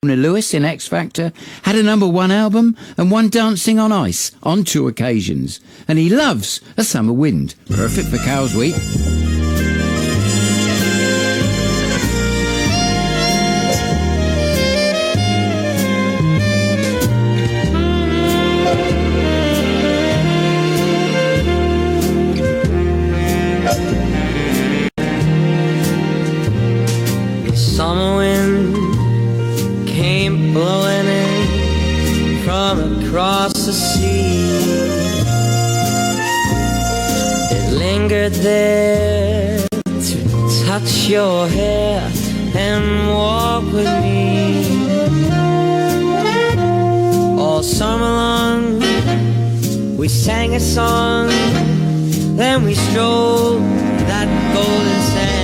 Lewis in X Factor, had a #1 album and won Dancing on Ice on 2 occasions. And he loves A Summer Wind. Perfect for Cowes Week. The summer wind came blowing in from across the sea. It lingered there to touch your hair and walk with me. All summer long we sang a song, then we strolled that golden sand.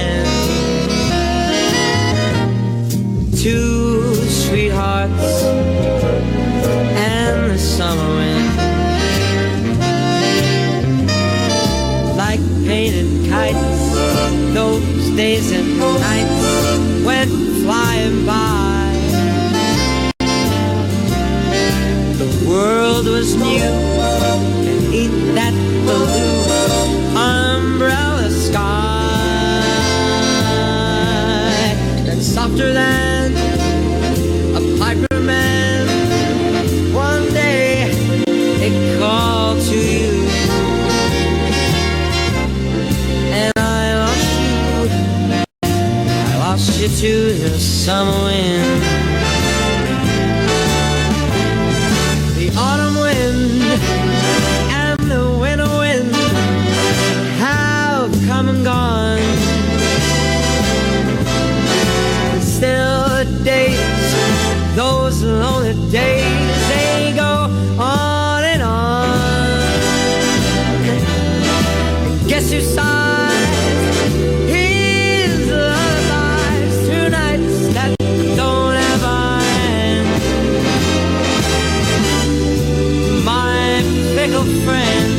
Two sweethearts and the summer wind, like painted kites, those days and nights went flying by. The world was new beneath that blue umbrella sky, and softer than a piper man, one day it called to you, and I lost you to the summer wind. The autumn wind and the winter wind have come and gone. Still the days, those lonely days, they go on and on. Guess who sighs his lullabies through nights that don't ever end? My fickle friend,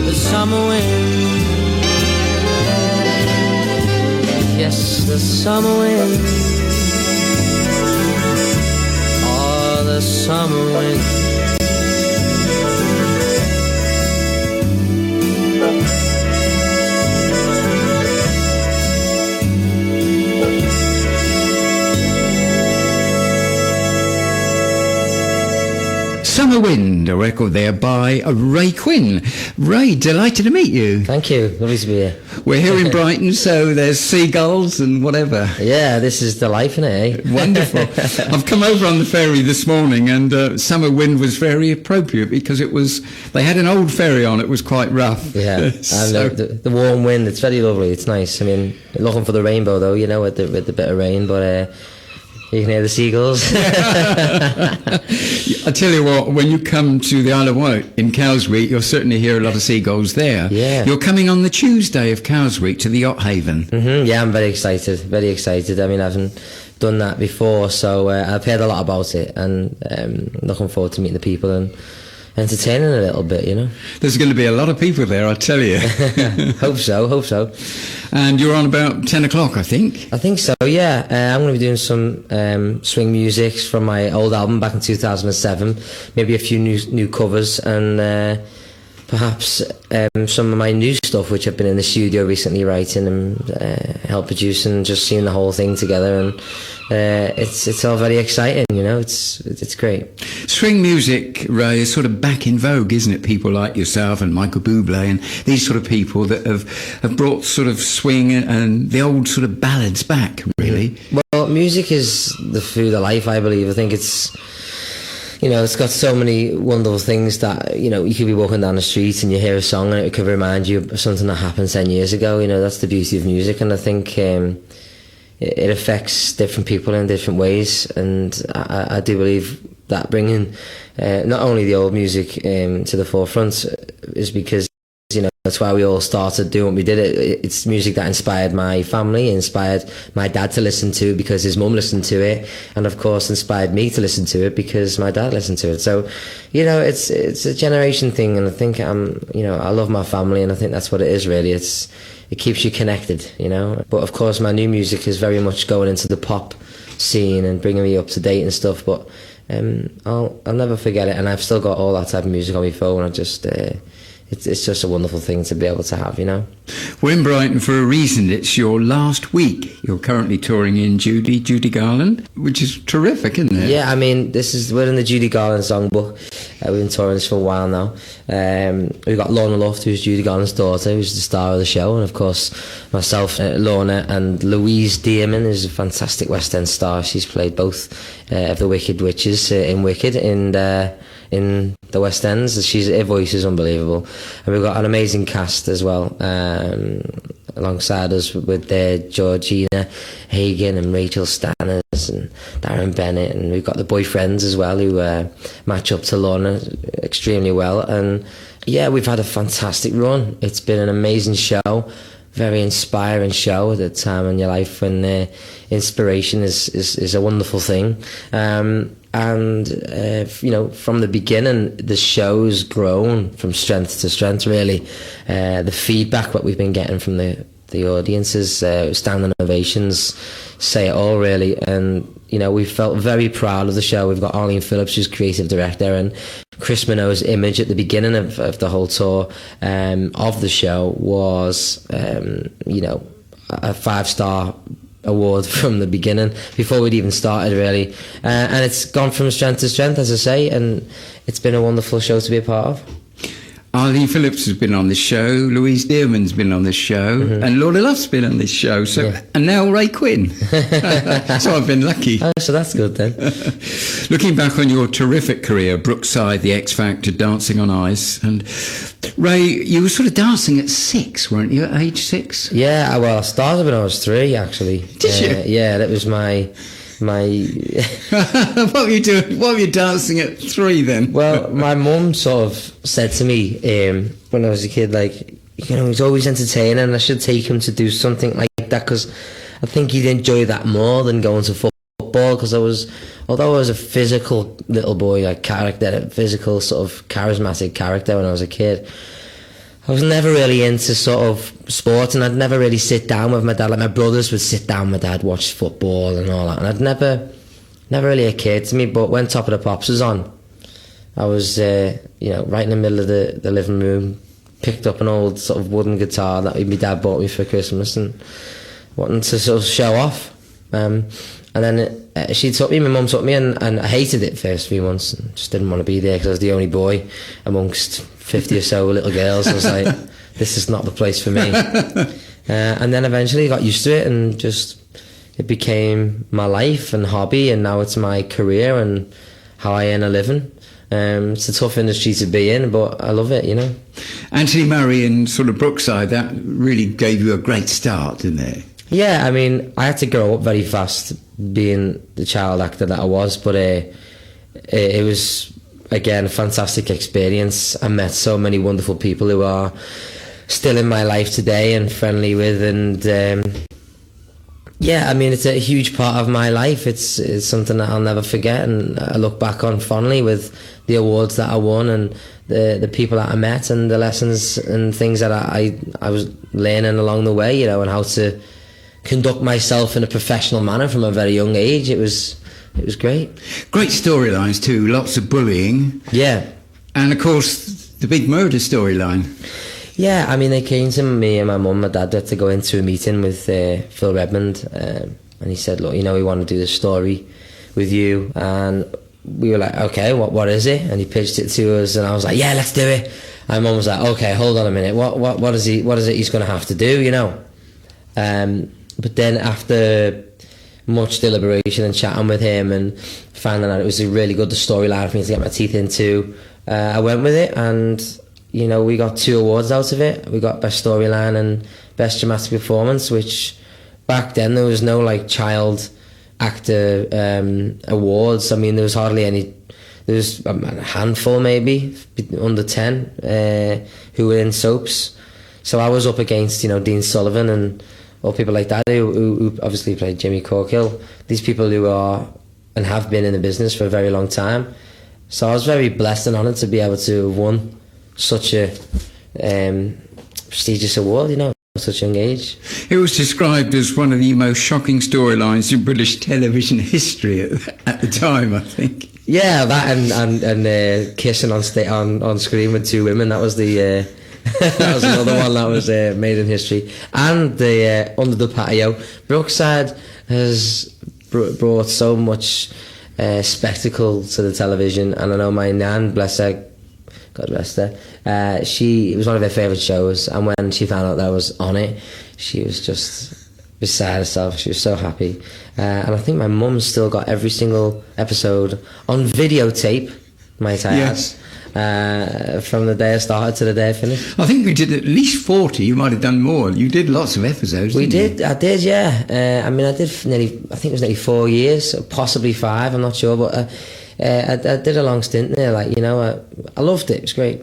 the summer wind. Yes, the summer wind. Oh, the summer wind. Summer Wind, a record there by Ray Quinn. Ray, delighted to meet you. Thank you, lovely to be here. We're here in Brighton, so there's seagulls and whatever. Yeah, this is the life, innit, eh? Wonderful. I've come over on the ferry this morning, and Summer Wind was very appropriate because they had an old ferry on. It was quite rough. Yeah, and the warm wind, it's very lovely, it's nice. I mean, looking for the rainbow though, you know, with the bit of rain, but you can hear the seagulls. I tell you what, when you come to the Isle of Wight in Cowes Week, you'll certainly hear a lot of seagulls there. Yeah. You're coming on the Tuesday of Cowes Week to the Yacht Haven. Mm-hmm. Yeah, I'm very excited, very excited. I mean, I haven't done that before, so I've heard a lot about it, and looking forward to meeting the people and entertaining a little bit, you know. There's going to be a lot of people there, I tell you. Hope so. And you're on about 10 o'clock, I think? I think so, yeah. I'm going to be doing some swing music from my old album back in 2007, maybe a few new covers, and perhaps some of my new stuff, which I've been in the studio recently writing and help producing, just seeing the whole thing together, and it's all very exciting, you know. It's great. Swing music, Ray, is sort of back in vogue, isn't it? People like yourself and Michael Bublé and these sort of people that have brought sort of swing and the old sort of ballads back, really. Well, music is the food of life, I believe. I think it's, you know, it's got so many wonderful things that, you know, you could be walking down the street and you hear a song and it could remind you of something that happened 10 years ago. You know, that's the beauty of music, and I think it affects different people in different ways, and I do believe that bringing not only the old music to the forefront is because, you know, that's why we all started doing what we did. It's music that inspired my family, inspired my dad to listen to because his mum listened to it, and of course inspired me to listen to it because my dad listened to it. So, you know, it's a generation thing, and I think you know, I love my family, and I think that's what it is really. It keeps you connected, you know. But of course my new music is very much going into the pop scene and bringing me up to date and stuff. But I'll never forget it, and I've still got all that type of music on my phone. I just it's just a wonderful thing to be able to have, you know. We're in Brighton for a reason. It's your last week. You're currently touring in Judy Garland, which is terrific, isn't it? Yeah, I mean, we're in the Judy Garland songbook. We've been touring this for a while now. We've got Lorna Luft, who's Judy Garland's daughter, who's the star of the show, and of course myself, Lorna, and Louise Dearman is a fantastic West End star. She's played both of the Wicked Witches in Wicked in the West Ends. Her voice is unbelievable, and we've got an amazing cast as well alongside us with Georgina Hagan and Rachel Stanners and Darren Bennett, and we've got the boyfriends as well who match up to Lorna extremely well. And yeah, we've had a fantastic run. It's been an amazing show, very inspiring show at a time in your life when inspiration is a wonderful thing. You know, from the beginning, the show's grown from strength to strength, really. The feedback that we've been getting from the audiences, standing ovations, say it all, really. And, you know, we felt very proud of the show. We've got Arlene Phillips, who's creative director, and Chris Minogue's image at the beginning of the whole tour of the show was, you know, a 5-star award from the beginning, before we'd even started, really. And it's gone from strength to strength, as I say, and it's been a wonderful show to be a part of. Arlene Phillips has been on this show, Louise Dearman's been on this show, and Lorna Luft's been on this show, and now Ray Quinn. So I've been lucky. Oh, so that's good then. Looking back on your terrific career, Brookside, The X Factor, Dancing on Ice, and Ray, you were sort of dancing at 6, weren't you, at age 6? Yeah, well, I started when I was 3, actually. Did you? Yeah, that was my What were you doing? What were you dancing at 3 then? Well, my mum sort of said to me when I was a kid, like, you know, he's always entertaining and I should take him to do something like that, because I think he'd enjoy that more than going to football. Because although I was a physical little boy, like character, a physical sort of charismatic character when I was a kid, I was never really into sort of sport, and I'd never really sit down with my dad. Like, my brothers would sit down with my dad, watch football and all that, and I'd never really occurred to me. But when Top of the Pops was on, I was you know, right in the middle of the living room, picked up an old sort of wooden guitar that my dad bought me for Christmas, and wanting to sort of show off. And then my mum took me, and I hated it first few months, and just didn't want to be there because I was the only boy amongst 50 or so little girls. I was like, this is not the place for me. And then eventually got used to it, and just it became my life and hobby, and now it's my career and how I earn a living. It's a tough industry to be in, but I love it, you know. Anthony Murray and sort of Brookside, that really gave you a great start, didn't it? Yeah, I mean, I had to grow up very fast, being the child actor that I was, but it was, again, a fantastic experience. I met so many wonderful people who are still in my life today and friendly with, and yeah, I mean, it's a huge part of my life. It's something that I'll never forget, and I look back on fondly with the awards that I won and the people that I met and the lessons and things that I was learning along the way, you know, and how to conduct myself in a professional manner from a very young age. It was great. Great storylines too, lots of bullying. Yeah. And of course, the big murder storyline. Yeah, I mean, they came to me and my mum, my dad, had to go into a meeting with Phil Redmond, and he said, look, you know, we want to do this story with you. And we were like, okay, what is it? And he pitched it to us, and I was like, yeah, let's do it. And mum was like, okay, hold on a minute, what is it he's going to have to do, you know? But then after much deliberation and chatting with him and finding out it was a really good storyline for me to get my teeth into, I went with it, and you know, we got 2 awards out of it. We got Best Storyline and Best Dramatic Performance, which back then there was no like child actor awards. I mean, there was hardly any. There was a handful, maybe under 10, who were in soaps. So I was up against, you know, Dean Sullivan and or people like that who obviously played Jimmy Corkill. These people who are and have been in the business for a very long time. So I was very blessed and honoured to be able to have won such a prestigious award, you know. such a young age. It was described as one of the most shocking storylines in British television history at the time, I think. Yeah, that and kissing on screen with two women. That was the that was another one that was made in history. And the Under the Patio. Brookside has brought so much spectacle to the television, and I know my nan, bless her, God rest her, it was one of her favourite shows, and when she found out that I was on it, she was just beside herself. She was so happy. And I think my mum's still got every single episode on videotape, might I add, from the day I started to the day I finished. I think we did at least 40. You might have done more. You did lots of episodes, I did, yeah. I mean, I think it was nearly 4 years, possibly 5, I'm not sure, but I did a long stint there. I loved it. It was great.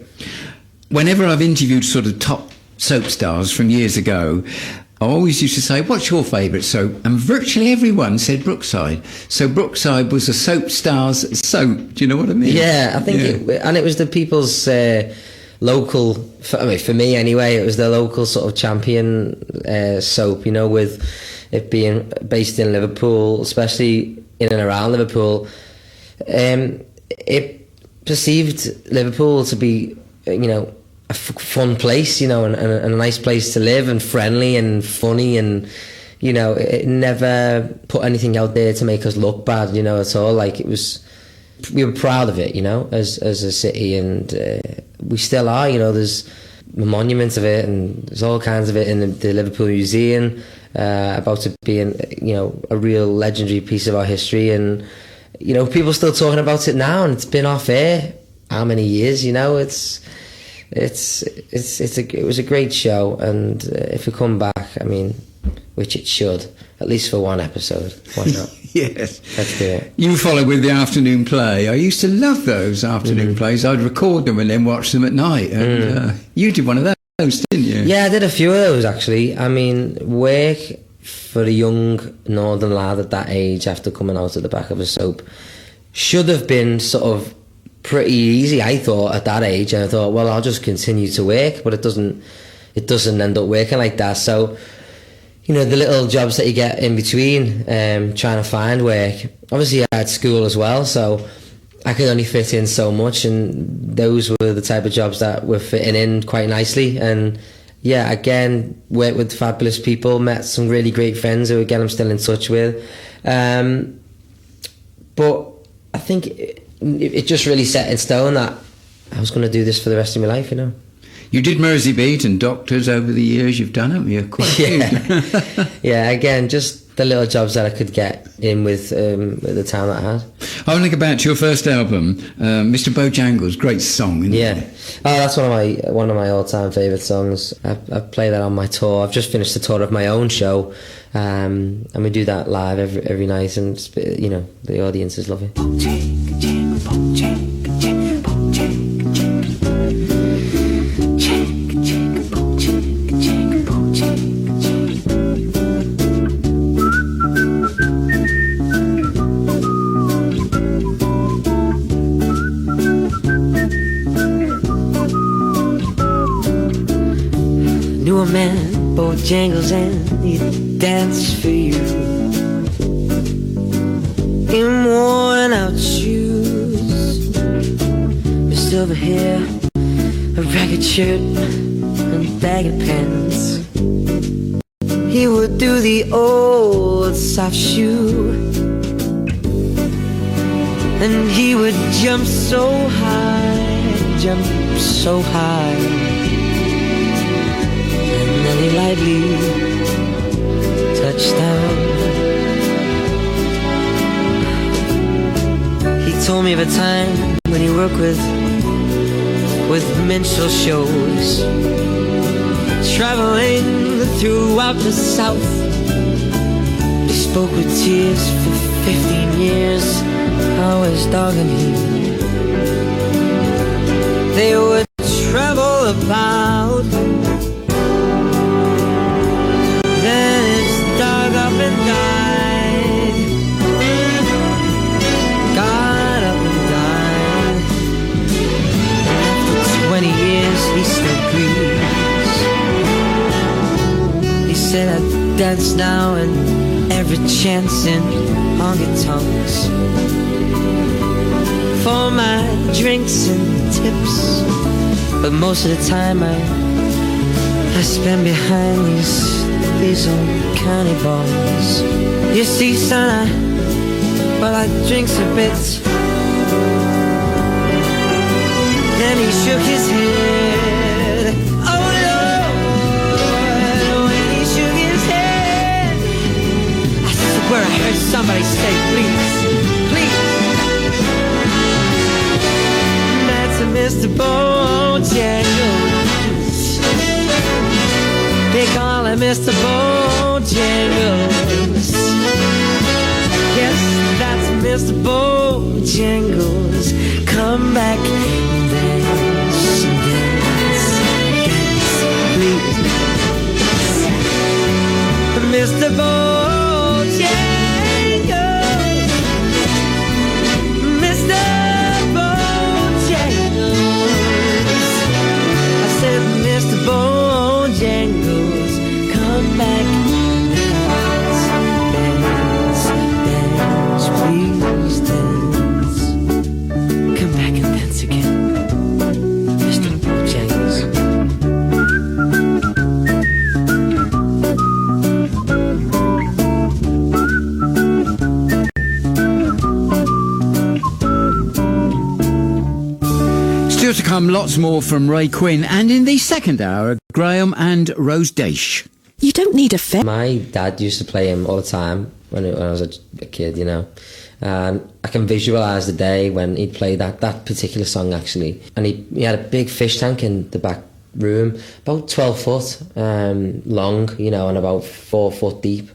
Whenever I've interviewed sort of top soap stars from years ago, I always used to say, what's your favourite soap? And virtually everyone said Brookside. So Brookside was a soap star's soap. Do you know what I mean? Yeah, I think it was the people's local, for me anyway, it was the local sort of champion soap, with it being based in Liverpool, especially in and around Liverpool. It perceived Liverpool to be, a fun place, and a nice place to live, and friendly and funny, and it never put anything out there to make us look bad, at all. Like, we were proud of it, as a city, and we still are. There's monuments of it, and there's all kinds of it in the Liverpool Museum, about it being, a real legendary piece of our history, and people still talking about it now, and it's been off air how many years? It was a great show, and if we come back, I mean, which it should, at least for one episode, why not? Yes, let's do it. You follow with the afternoon play. I used to love those afternoon plays. I'd record them and then watch them at night. And you did one of those, didn't you? Yeah, I did a few of those actually. I mean, work for a young northern lad at that age after coming out of the back of a soap should have been sort of pretty easy, I thought, at that age. And I thought, well, I'll just continue to work, but it doesn't end up working like that. So, the little jobs that you get in between, trying to find work. Obviously, I had school as well, so I could only fit in so much, and those were the type of jobs that were fitting in quite nicely. And yeah, again, worked with fabulous people, met some really great friends who, again, I'm still in touch with. But I think it just really set in stone that I was going to do this for the rest of my life, You did Mersey Beat and Doctors over the years you've done, haven't you? Quite Yeah, again, just the little jobs that I could get in with the time that I had. I want to go back to your first album, Mr. Bojangles, great song, isn't it? Oh, that's one of my all-time favourite songs. I play that on my tour. I've just finished the tour of my own show, and we do that live every night, and the audiences love it. Knew a man, Bojangles, and he'd dance for you in worn out shoes, with silver hair, a ragged shirt, and baggy pants. He would do the old soft shoe, and he would jump so high, and then he lightly touched down. He told me of a time when he worked with minstrel shows, traveling throughout the South. He spoke with tears for 15 years, always dogging him. They would travel about, then his dog up and died, got up and died. After 20 years he still grieves, dance now and every chance in honky-tonks for my drinks and tips. But most of the time I spend behind these old county bars. You see, son, I drinks a bit. Then he shook his head. Oh Lord, when he shook his head, I swear I heard somebody say, please, please. That's a Mr. Bojangles. They call him Mr. Bojangles. Yes, that's Mr. Bojangles. Come back and dance, dance, dance, please dance. Mr. Bojangles, Mr. Bojangles. I said, Mr. Bojangles, come back and dance, dance, dance, please dance. Come back and dance again, Mr. Bojangles. Still to come, lots more from Ray Quinn, and in the second hour, Graham and Rose Daish. You don't need a fair. My dad used to play him all the time when I was a kid, you know. And I can visualise the day when he'd play that particular song, actually. And he had a big fish tank in the back room, about 12 foot long, you know, and about 4 foot deep.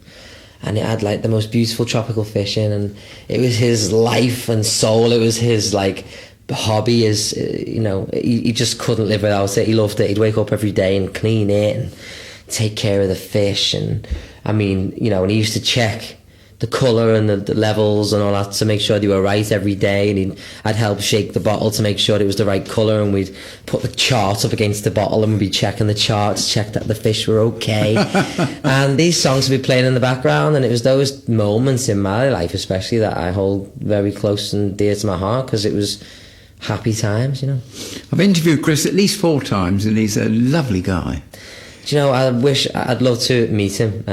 And it had like the most beautiful tropical fish in, and it was his life and soul. It was his like hobby. Is you know, he just couldn't live without it. He loved it. He'd wake up every day and clean it and take care of the fish. And I mean, you know, and he used to check the colour and the levels and all that to make sure they were right every day, and I'd help shake the bottle to make sure it was the right colour, and we'd put the chart up against the bottle and we'd be checking the charts, check that the fish were okay. And these songs would be playing in the background, and it was those moments in my life especially that I hold very close and dear to my heart, because it was happy times, you know. I've interviewed Chris at least 4 times, and he's a lovely guy. Do you know, I'd love to meet him,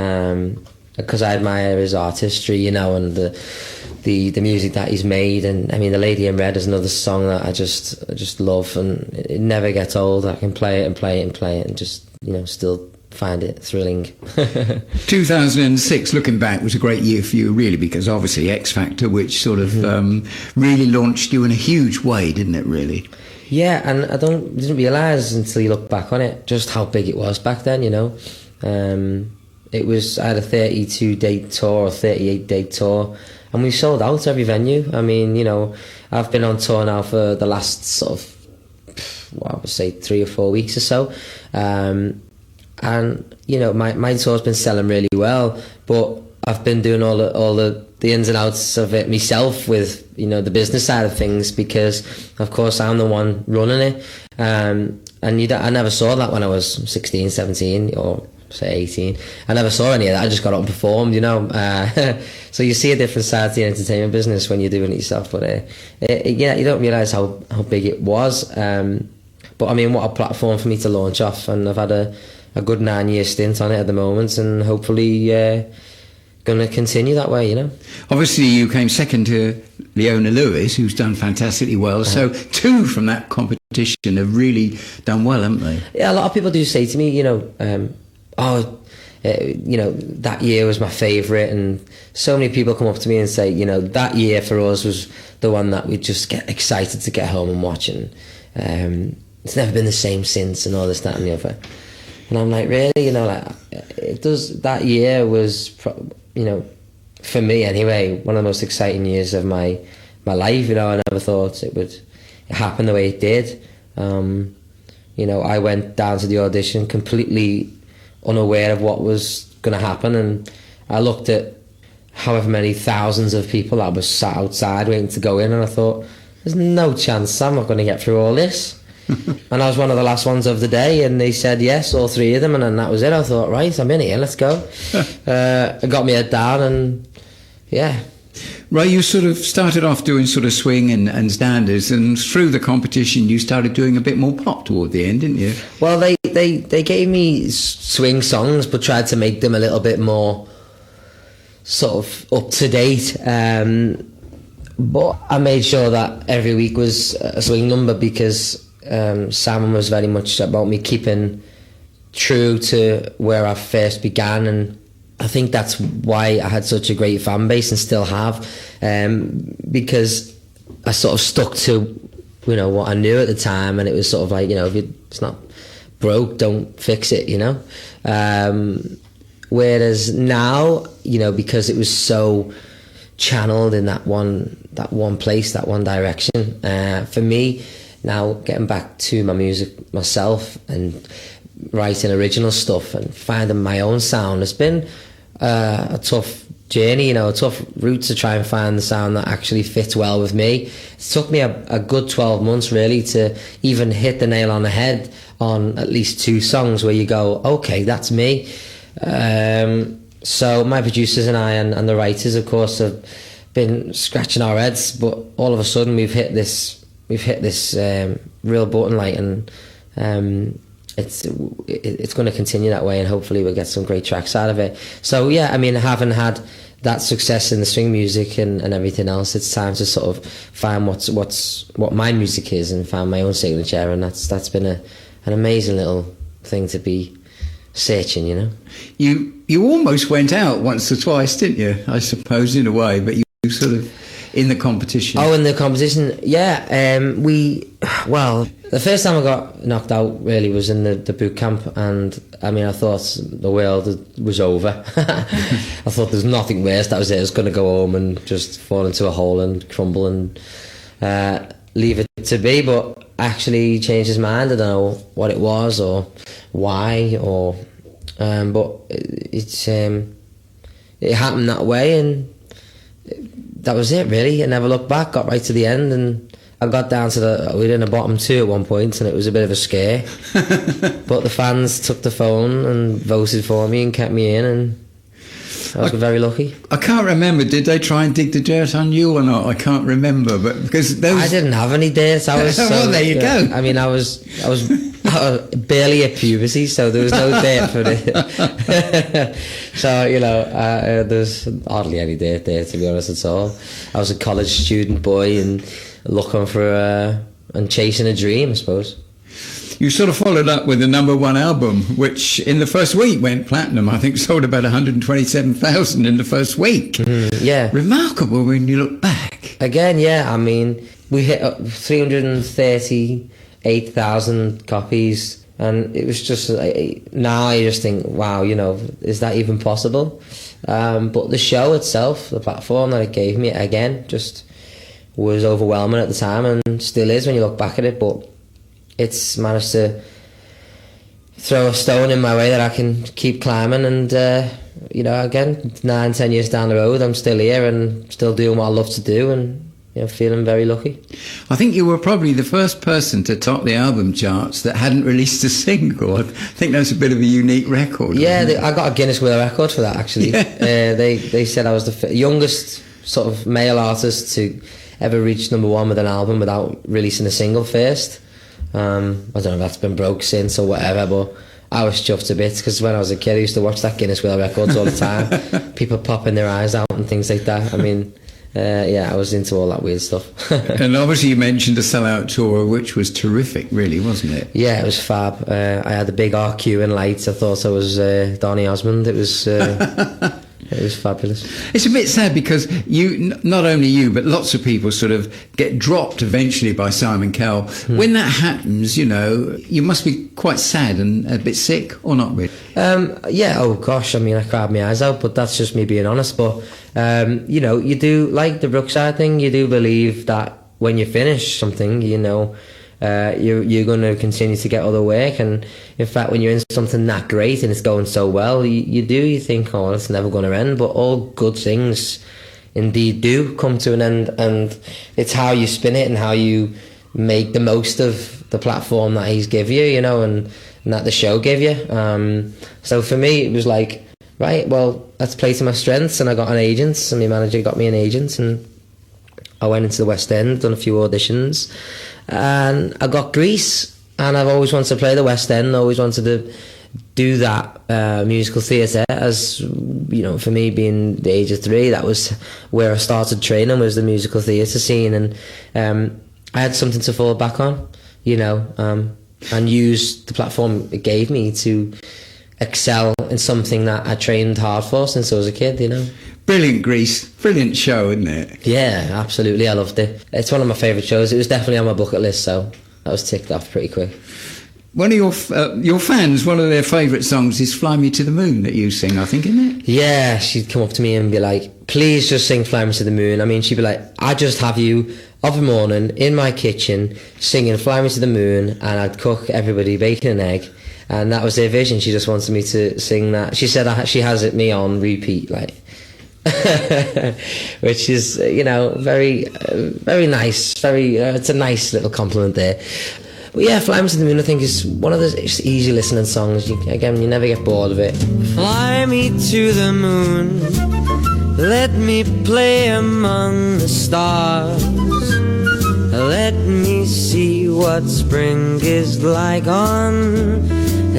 because I admire his artistry, you know, and the music that he's made. And I mean, The Lady in Red is another song that I just love, and it never gets old. I can play it and play it and play it and just, you know, still find it thrilling. 2006, looking back, was a great year for you, really, because obviously X Factor, which sort of really launched you in a huge way, didn't it, really? Yeah, and I didn't realise until you look back on it just how big it was back then, you know. I had a 32-date tour or 38-date tour, and we sold out every venue. I mean, you know, I've been on tour now for the last sort of, I would say 3 or 4 weeks or so. And, you know, my tour's been selling really well, but I've been doing all the ins and outs of it myself with, you know, the business side of things, because, of course, I'm the one running it. And I never saw that when I was 16, 17, or say 18. I never saw any of that. I just got up and performed, you know. So you see a different side to the entertainment business when you're doing it yourself. But yeah, you don't realise how big it was. But I mean, what a platform for me to launch off, and I've had a good 9-year stint on it at the moment, and hopefully going to continue that way, you know. Obviously, you came second to Leona Lewis, who's done fantastically well. So 2 from that competition have really done well, haven't they? Yeah, a lot of people do say to me, you know, you know, that year was my favourite, and so many people come up to me and say, you know, that year for us was the one that we just get excited to get home and watch, and it's never been the same since, and all this, that and the other. And I'm like, really? You know, like, that year was, you know, for me anyway, one of the most exciting years of my life. You know, I never thought it would happen the way it did. You know, I went down to the audition completely unaware of what was going to happen, and I looked at however many thousands of people that was sat outside waiting to go in, and I thought, there's no chance I'm not going to get through all this. And I was one of the last ones of the day, and they said yes, all three of them, and then that was it. I thought, right, I'm in here, let's go. I got my head down, and yeah. Ray, you sort of started off doing sort of swing and standards, and through the competition you started doing a bit more pop toward the end, didn't you? Well, they gave me swing songs, but tried to make them a little bit more sort of up to date. But I made sure that every week was a swing number, because Salmon was very much about me keeping true to where I first began, and I think that's why I had such a great fan base and still have, because I sort of stuck to, you know, what I knew at the time, and it was sort of like, you know, if it's not broke, don't fix it, you know. Whereas now, you know, because it was so channeled in that one place, that one direction, for me now, getting back to my music myself and writing original stuff and finding my own sound has been a tough journey, you know, a tough route to try and find the sound that actually fits well with me. It took me a good 12 months really to even hit the nail on the head on at least 2 songs where you go, okay, that's me. So my producers and I and the writers, of course, have been scratching our heads, but all of a sudden we've hit this real button, like, and it's going to continue that way, and hopefully we'll get some great tracks out of it. So yeah, I mean, having had that success in the swing music and everything else, it's time to sort of find what my music is and find my own signature, and that's been an amazing little thing to be searching, you know. You almost went out once or twice, didn't you? I suppose, in a way, but you sort of in the competition. Oh, in the competition, yeah. The first time I got knocked out really was in the boot camp, and I mean, I thought the world was over. I thought there's nothing worse. That was it. I was going to go home and just fall into a hole and crumble and leave it to be. But actually changed his mind. I don't know what it was or why, or but it happened that way, and that was it really. I never looked back. Got right to the end, and I got down to we were in the bottom 2 at one point, and it was a bit of a scare. But the fans took the phone and voted for me and kept me in, and I was very lucky. I can't remember. Did they try and dig the dirt on you or not? I can't remember, but because I didn't have any dirt. I was well, there you go. I mean, I was barely at puberty, so there was no dirt for it. So, you know, there's hardly any dirt there, to be honest, at all. I was a college student boy and looking for and chasing a dream, I suppose. You sort of followed up with the #1 album, which in the first week went platinum. I think sold about 127,000 in the first week. Mm-hmm, yeah. Remarkable when you look back. Again, yeah, I mean, we hit 338,000 copies, and it was just, now I just think, wow, you know, is that even possible? But the show itself, the platform that it gave me, again, just was overwhelming at the time, and still is when you look back at it, but it's managed to throw a stone in my way that I can keep climbing, and you know, again, 9-10 years down the road, I'm still here and still doing what I love to do, and you know, feeling very lucky. I think you were probably the first person to top the album charts that hadn't released a single. I think that's a bit of a unique record. Yeah, I got a Guinness World Record for that, actually. Yeah. They said I was the youngest sort of male artist to ever reach #1 with an album without releasing a single first. I don't know if that's been broke since or whatever, but I was chuffed to bits, because when I was a kid I used to watch that Guinness World Records all the time. People popping their eyes out and things like that. I mean, yeah, I was into all that weird stuff. And obviously you mentioned a sellout tour, which was terrific, really, wasn't it? Yeah, it was fab. I had the big RQ and lights. I thought I was Donny Osmond. It was it was fabulous. It's a bit sad because not only you, but lots of people sort of get dropped eventually by Simon Cowell. When that happens, you know, you must be quite sad and a bit sick, or not really? Yeah, oh gosh, I mean, I cried my eyes out, but that's just me being honest. But, you know, you do, like the Brookside thing, you do believe that when you finish something, you know, you're going to continue to get other work, and in fact when you're in something that great and it's going so well, you think, oh, it's never going to end. But all good things indeed do come to an end, and it's how you spin it and how you make the most of the platform that he's give you, you know, and that the show gave you. So for me, it was like, right, well, let's play to my strengths. And I got an agent, and my manager got me an agent, and I went into the West End, done a few auditions, and I got Grease. And I've always wanted to play the West End, always wanted to do that musical theatre. As you know, for me, being the age of 3, that was where I started training, was the musical theatre scene. And I had something to fall back on, you know, and use the platform it gave me to excel in something that I trained hard for since I was a kid, you know. Brilliant, Grease. Brilliant show, isn't it? Yeah, absolutely. I loved it. It's one of my favourite shows. It was definitely on my bucket list, so that was ticked off pretty quick. One of your fans, one of their favourite songs is Fly Me to the Moon that you sing, I think, isn't it? Yeah, she'd come up to me and be like, please just sing Fly Me to the Moon. I mean, she'd be like, I just have you of a morning in my kitchen singing Fly Me to the Moon, and I'd cook everybody bacon and egg. And that was their vision. She just wanted me to sing that. She said she has me on repeat, like, which is, you know, very, very nice. It's a nice little compliment there. But yeah, Fly Me to the Moon, I think, is one of those easy listening songs. You never get bored of it. Fly me to the moon, let me play among the stars. Let me see what spring is like on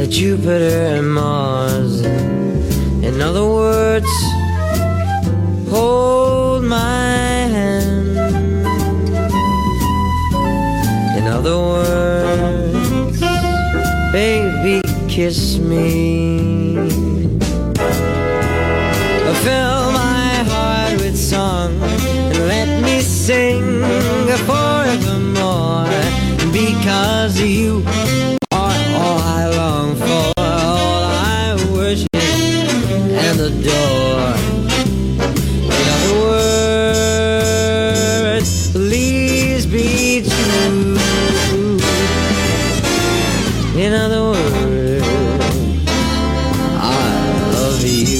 Jupiter and Mars. In other words, hold my hand. In other words, baby, kiss me. Fill my heart with song and let me sing forevermore, because you are all I long for, all I worship and adore. In other words, please be true. In other words, I love you.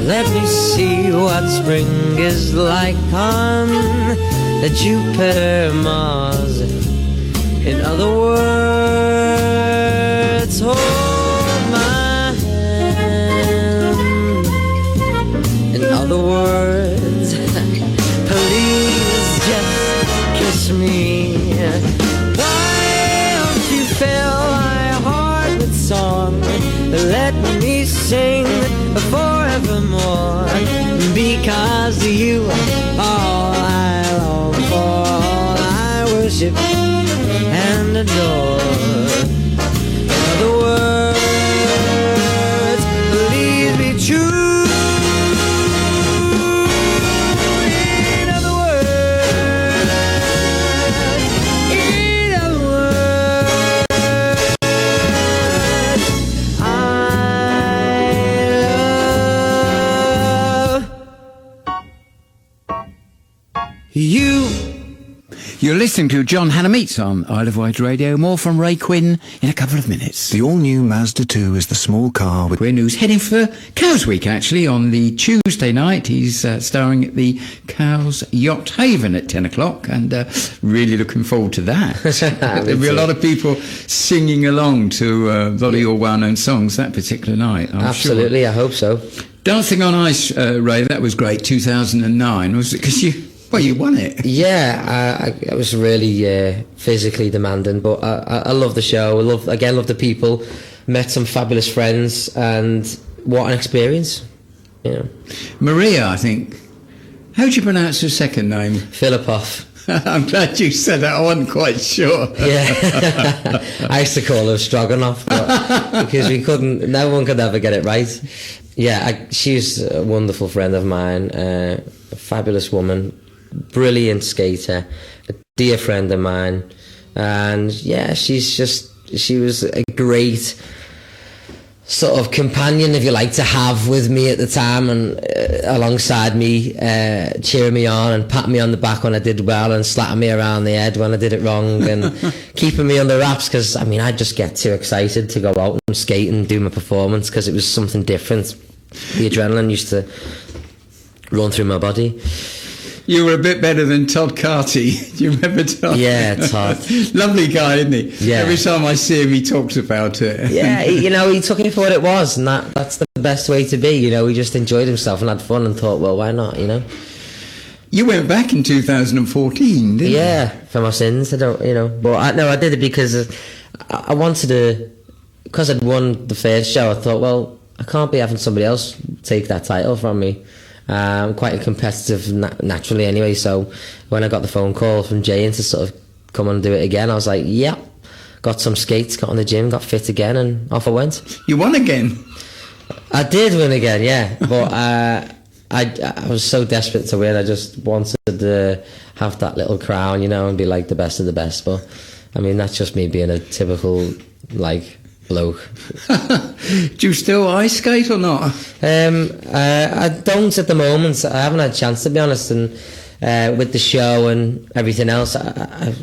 Let me see what spring is like on Jupiter, Mars. In other words, hold my hand. In other words, please just kiss me. Why don't you fill my heart with song? Let me sing forevermore, because you are all I long for, all I worship and adore. In other words, please be true. In other words, I you. You're listening to John Hannah Meets on Isle of Wight Radio. More from Ray Quinn in a couple of minutes. The all-new Mazda 2 is the small car with... Quinn, who's heading for Cowes Week, actually, on the Tuesday night. He's starring at the Cowes Yacht Haven at 10 o'clock, and really looking forward to that. There'll be a lot of people singing along to a lot of your well-known songs that particular night, I'm Absolutely, sure. I hope so. Dancing on Ice, Ray, that was great, 2009. Was it because you won it? Yeah, it was really physically demanding, but I love the show. I love the people. Met some fabulous friends, and what an experience. You know, Maria, I think. How do you pronounce her second name? Filippov. I'm glad you said that. I wasn't quite sure. Yeah, I used to call her Stroganoff, but because no one could ever get it right. Yeah, she's a wonderful friend of mine, a fabulous woman, brilliant skater, a dear friend of mine, and yeah, she was a great sort of companion, if you like, to have with me at the time, and alongside me, cheering me on and patting me on the back when I did well and slapping me around the head when I did it wrong, and keeping me under wraps, because I mean I'd just get too excited to go out and skate and do my performance because it was something different. The adrenaline used to run through my body. You were a bit better than Todd Carty. Do you remember Todd? Yeah, Todd. Lovely guy, isn't he? Yeah. Every time I see him, he talks about it. Yeah, he took it for what it was, and that's the best way to be. He just enjoyed himself and had fun and thought, well, why not, You went back in 2014, didn't you? Yeah, for my sins. I don't, but I did it because I wanted to, because I'd won the first show. I thought, well, I can't be having somebody else take that title from me. I'm quite a competitive naturally anyway, so when I got the phone call from Jay to sort of come and do it again, I was like, yeah. Got some skates, got in the gym, got fit again, and off I went. You won again? I did win again, yeah, but I was so desperate to win. I just wanted to have that little crown, and be like the best of the best. But I mean, that's just me being a typical bloke. Do you still ice skate or not? I don't at the moment. I haven't had a chance, to be honest, and with the show and everything else, I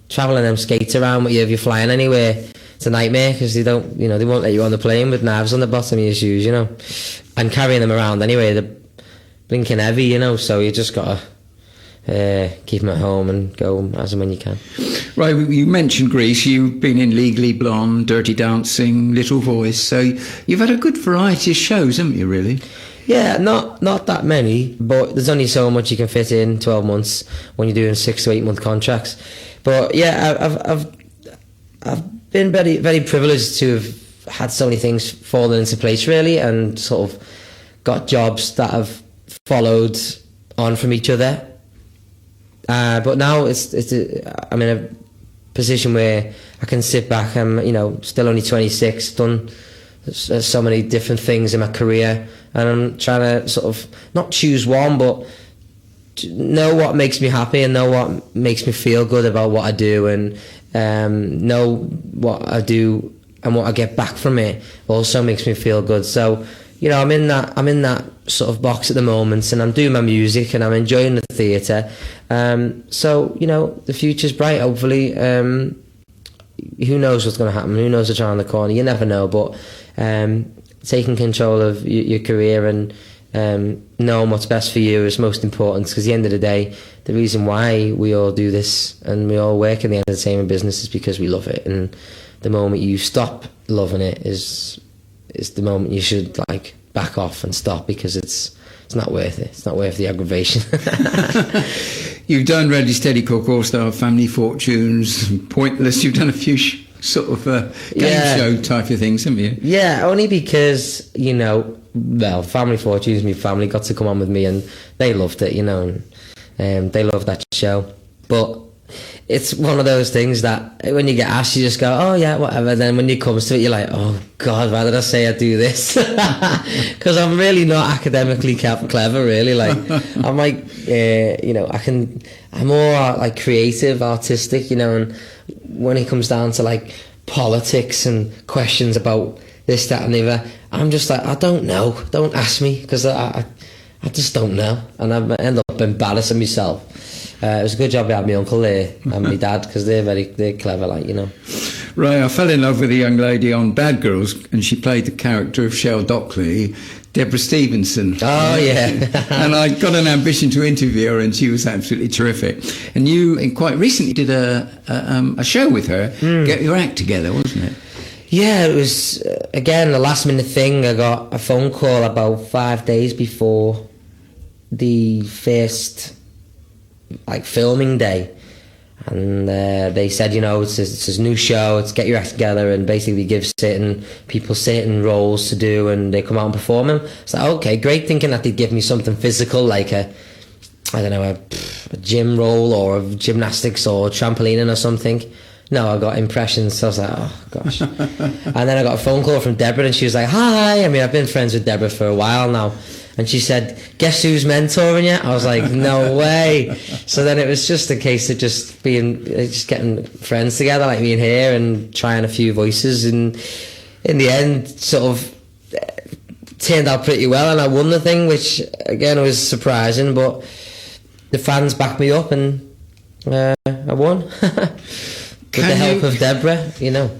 travelling them skates around with you if you're flying anywhere, it's a nightmare, because they won't let you on the plane with knives on the bottom of your shoes, and carrying them around anyway, they're blinking heavy, so you just gotta keep them at home and go as and when you can. Right, you mentioned Greece. You've been in Legally Blonde, Dirty Dancing, Little Voice, so you've had a good variety of shows, haven't you, really? Yeah, not that many, but there's only so much you can fit in 12 months when you're doing 6 to 8 month contracts. But yeah, I've been very, very privileged to have had so many things falling into place, really, and sort of got jobs that have followed on from each other. But now I'm in a position where I can sit back. I'm still only 26, done so many different things in my career, and I'm trying to sort of not choose one, but know what makes me happy and know what makes me feel good about what I do, and know what I do and what I get back from it also makes me feel good. So I'm in that sort of box at the moment, and I'm doing my music and I'm enjoying the theatre. So the future's bright, hopefully. Who knows what's going to happen? Who knows what's around the corner? You never know. But taking control of your career and knowing what's best for you is most important, because at the end of the day, the reason why we all do this and we all work in the entertainment business is because we love it. And the moment you stop loving it is the moment you should back off and stop, because it's not worth it. It's not worth the aggravation. You've done Ready Steady Cook, All Star, Family Fortunes, Pointless. You've done a few sort of game show type of things, haven't you? Yeah, only because Family Fortunes, my family got to come on with me, and they loved it, and they loved that show. But it's one of those things that when you get asked, you just go, oh yeah, whatever. Then when it comes to it, you're like, oh God, why did I say I'd do this? Because I'm really not academically clever, really. I'm I'm more creative, artistic, and when it comes down to politics and questions about this, that and the other, I'm just I don't know, don't ask me, because I just don't know, and I end up embarrassing myself. It was a good job I had my uncle there and my dad, because they're clever, Right, I fell in love with a young lady on Bad Girls, and she played the character of Shell Dockley, Deborah Stevenson. Oh, yeah. And I got an ambition to interview her, and she was absolutely terrific. And you quite recently did a show with her, Get Your Act Together, wasn't it? Yeah, it was, again, a last minute thing. I got a phone call about 5 days before the first filming day, and they said, it's this new show, it's Get Your Act Together, and basically give people certain roles to do, and they come out and perform them. So okay, great, thinking that they'd give me something physical, like a gym role or gymnastics or trampolining or something. No, I got impressions, so I was like, oh gosh. And then I got a phone call from Deborah, and she was like, hi. I mean, I've been friends with Deborah for a while now. And she said, guess who's mentoring you? I was like, no way. So then it was just a case of just getting friends together, like me and her, and trying a few voices. And in the end, sort of turned out pretty well, and I won the thing, which again was surprising. But the fans backed me up, and I won with the help of Deborah. You know.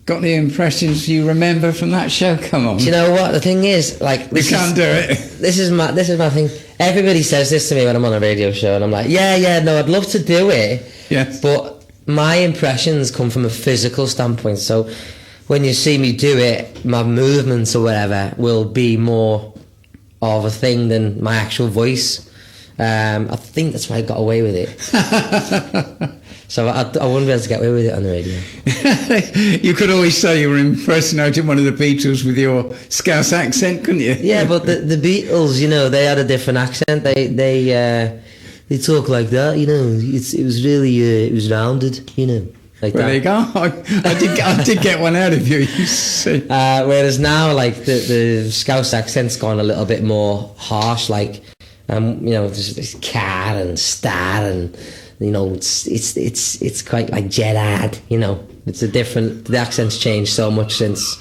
Got any impressions you remember from that show? Come on. Do you know what the thing is? Like, You can't do it. This is my thing. Everybody says this to me when I'm on a radio show, and I'm like, yeah, no, I'd love to do it. Yes. But my impressions come from a physical standpoint. So when you see me do it, my movements or whatever will be more of a thing than my actual voice. I think that's why I got away with it. So I wouldn't be able to get away with it on the radio. You could always say you were impersonating one of the Beatles with your Scouse accent, couldn't you? Yeah, but the Beatles, you know, they had a different accent. They talk like that, you know. It was really it was rounded, you know. Like Well, that. there you go. I did get one out of you. You see. Whereas now, like the Scouse accent's gone a little bit more harsh. Like, you know, there's cat and star, and you know, it's quite like Gerard. You know, it's a different. The accent's changed so much since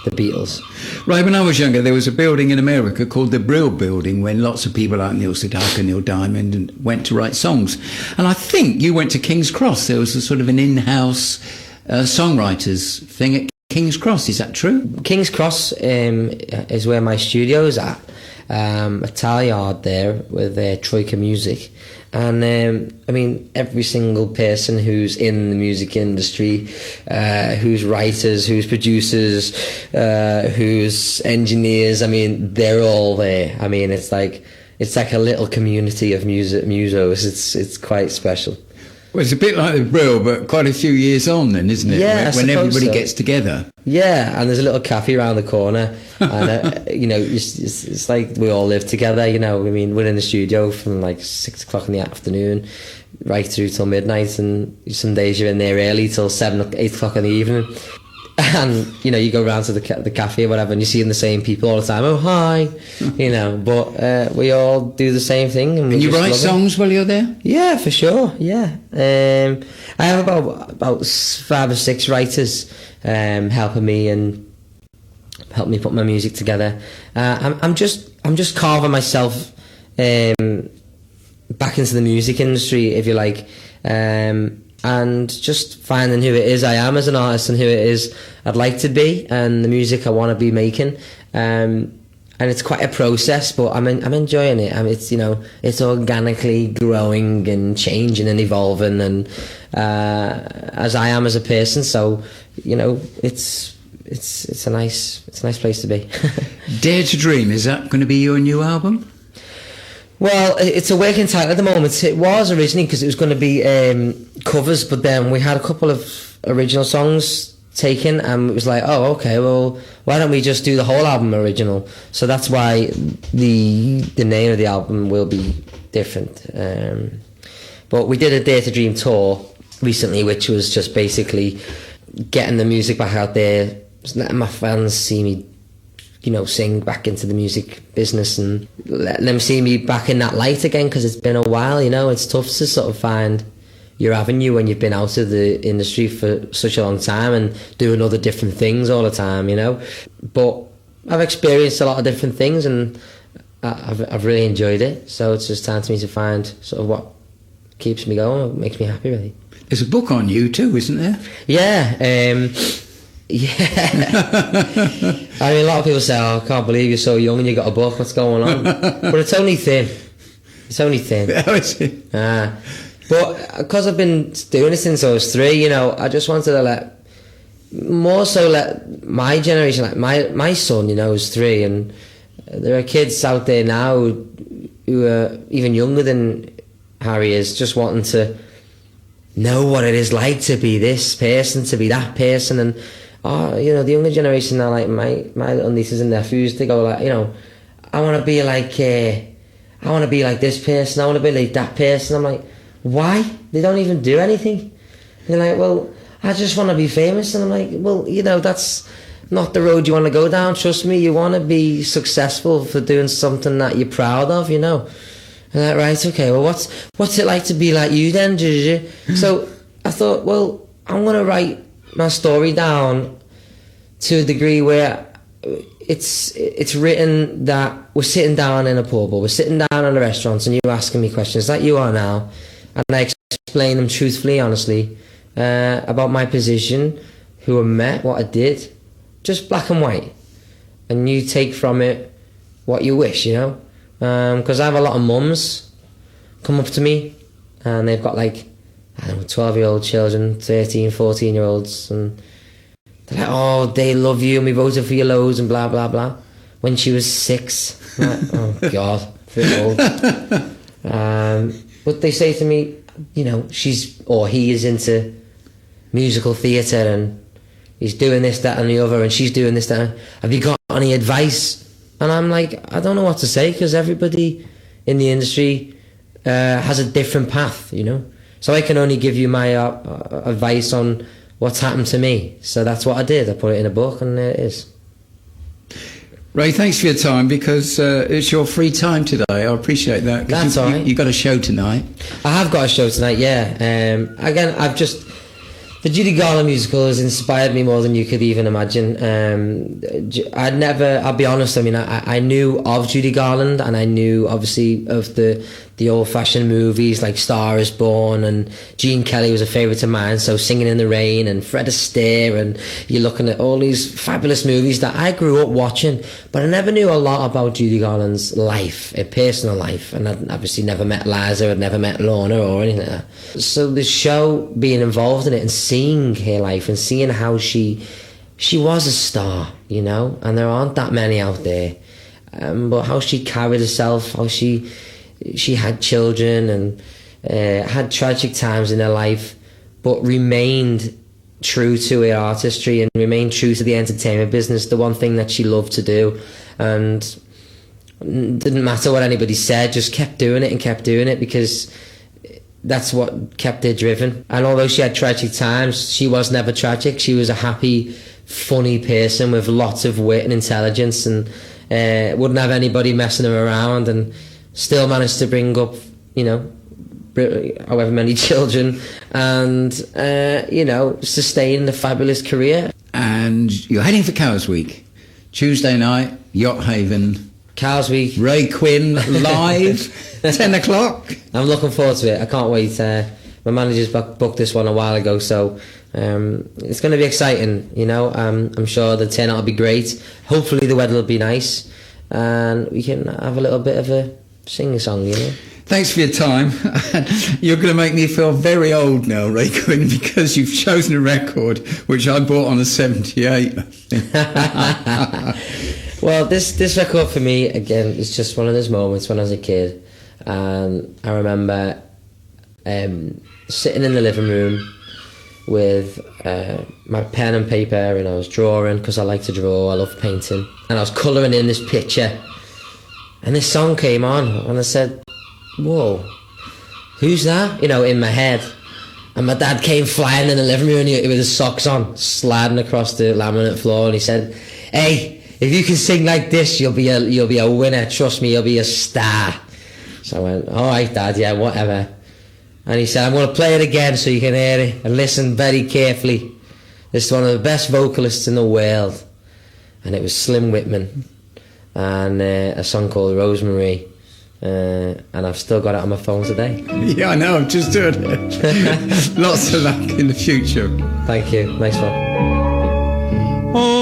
the Beatles. Right, when I was younger, there was a building in America called the Brill Building, when lots of people like Neil Sedaka, Neil Diamond, and went to write songs. And I think you went to King's Cross. There was a sort of an in-house songwriters thing at King's Cross. Is that true? King's Cross is where my studio is at. A tile yard there with Troika Music. And I mean, every single person who's in the music industry, who's writers, who's producers, who's engineers, I mean, they're all there. I mean, it's like a little community of musos. It's quite special. Well, it's a bit like the Brill, but quite a few years on then, isn't it? Yeah, when everybody so. Gets together. Yeah, and there's a little cafe around the corner, and you know, it's like we all live together. You know, I mean, we're in the studio from like 6 o'clock in the afternoon, right through till midnight, and some days you're in there early till 7, 8 o'clock in the evening. And you know, you go round to the cafe or whatever, and you're seeing the same people all the time. Oh, hi, you know. But we all do the same thing. And you write songs while you're there? Yeah, for sure. Yeah, I have about 5 or 6 writers helping me and help me put my music together. I'm just carving myself back into the music industry, if you like. And just finding who it is I am as an artist and who it is I'd like to be and the music I want to be making. And it's quite a process, but I'm enjoying it. It's, you know, it's organically growing and changing and evolving, and as I am as a person. So, you know, it's a nice place to be. Dare to Dream, is that going to be your new album? Well, it's a working title at the moment. It was originally because it was going to be covers, but then we had a couple of original songs taken, and it was like, oh, okay, well, why don't we just do the whole album original? So that's why the name of the album will be different. But we did a Dare to Dream tour recently, which was just basically getting the music back out there, just letting my fans see me, you know, sing back into the music business and letting them see me back in that light again, because it's been a while, you know. It's tough to sort of find your avenue when you've been out of the industry for such a long time and doing other different things all the time, you know. But I've experienced a lot of different things, and I've really enjoyed it. So it's just time for me to find sort of what keeps me going, what makes me happy, really. There's a book on you too, isn't there? Yeah. Yeah. I mean, a lot of people say, oh, I can't believe you're so young and you got a book, what's going on? But it's only thin. It's only thin. How is it? But because I've been doing it since I was 3, you know, I just wanted to let my generation, like my son, you know, is 3, and there are kids out there now who are even younger than Harry is, just wanting to know what it is like to be this person, to be that person. And you know, the younger generation now, like my little nieces and nephews, they go like, you know, I want to be like this person, I want to be like that person. I'm like, why? They don't even do anything. They're like, well, I just want to be famous. And I'm like, well, you know, that's not the road you want to go down. Trust me, you want to be successful for doing something that you're proud of, you know. And like, right, okay, well, what's it like to be like you then? So I thought, well, I'm going to write my story down to a degree where it's written that we're sitting down in a pub or we're sitting down in a restaurant and you're asking me questions like you are now, and I explain them truthfully, honestly, about my position, who I met, what I did, just black and white, and you take from it what you wish, you know, because I have a lot of mums come up to me and they've got like, I don't know, 12-year-old children, 13, 14-year-olds, and they're like, oh, they love you and we voted for you loads and blah, blah, blah. When she was 6, I'm like, oh, God, I feel old. But they say to me, you know, he is into musical theatre and he's doing this, that and the other, and she's doing this, that. Have you got any advice? And I'm like, I don't know what to say, because everybody in the industry has a different path, you know. So I can only give you my advice on what's happened to me. So that's what I did. I put it in a book, and there it is. Ray, thanks for your time, because it's your free time today. I appreciate that. That's all right. You got a show tonight. I have got a show tonight, yeah. Again, the Judy Garland musical has inspired me more than you could even imagine. I'll be honest, I mean, I knew of Judy Garland, and I knew obviously of the old-fashioned movies like Star is Born, and Gene Kelly was a favourite of mine, so Singing in the Rain and Fred Astaire, and you're looking at all these fabulous movies that I grew up watching, but I never knew a lot about Judy Garland's life, her personal life, and I'd obviously never met Liza, I'd never met Lorna or anything like that. So the show, being involved in it and seeing her life and seeing how she was a star, you know, and there aren't that many out there, but how she carried herself, how she had children and had tragic times in her life, but remained true to her artistry and remained true to the entertainment business, the one thing that she loved to do, and didn't matter what anybody said, just kept doing it because that's what kept her driven. And although she had tragic times, she was never tragic. She was a happy, funny person with lots of wit and intelligence, and wouldn't have anybody messing her around, and still managed to bring up, you know, however many children, and you know, sustain a fabulous career. And you're heading for Cows Week, Tuesday night, Yacht Haven. Cows Week. Ray Quinn live, 10 o'clock. I'm looking forward to it. I can't wait. My manager's booked this one a while ago, so it's going to be exciting, you know. I'm sure the turnout will be great. Hopefully the weather will be nice, and we can have a little bit of a sing-a-song, you know. Thanks for your time. You're going to make me feel very old now, Ray Quinn, because you've chosen a record which I bought on a 78. Well, this record for me, again, is just one of those moments when I was a kid. I remember sitting in the living room with my pen and paper, and I was drawing, because I like to draw, I love painting, and I was colouring in this picture, and this song came on, and I said, whoa, who's that? You know, in my head. And my dad came flying in the living room with his socks on, sliding across the laminate floor, and he said, hey, if you can sing like this, you'll be a winner, trust me, you'll be a star. So I went, all right, Dad, yeah, whatever. And he said, I'm going to play it again so you can hear it, and listen very carefully. This is one of the best vocalists in the world. And it was Slim Whitman, and a song called Rosemary. And I've still got it on my phone today. Yeah, I know, I'm just doing it. Lots of luck in the future. Thank you, nice one. Oh.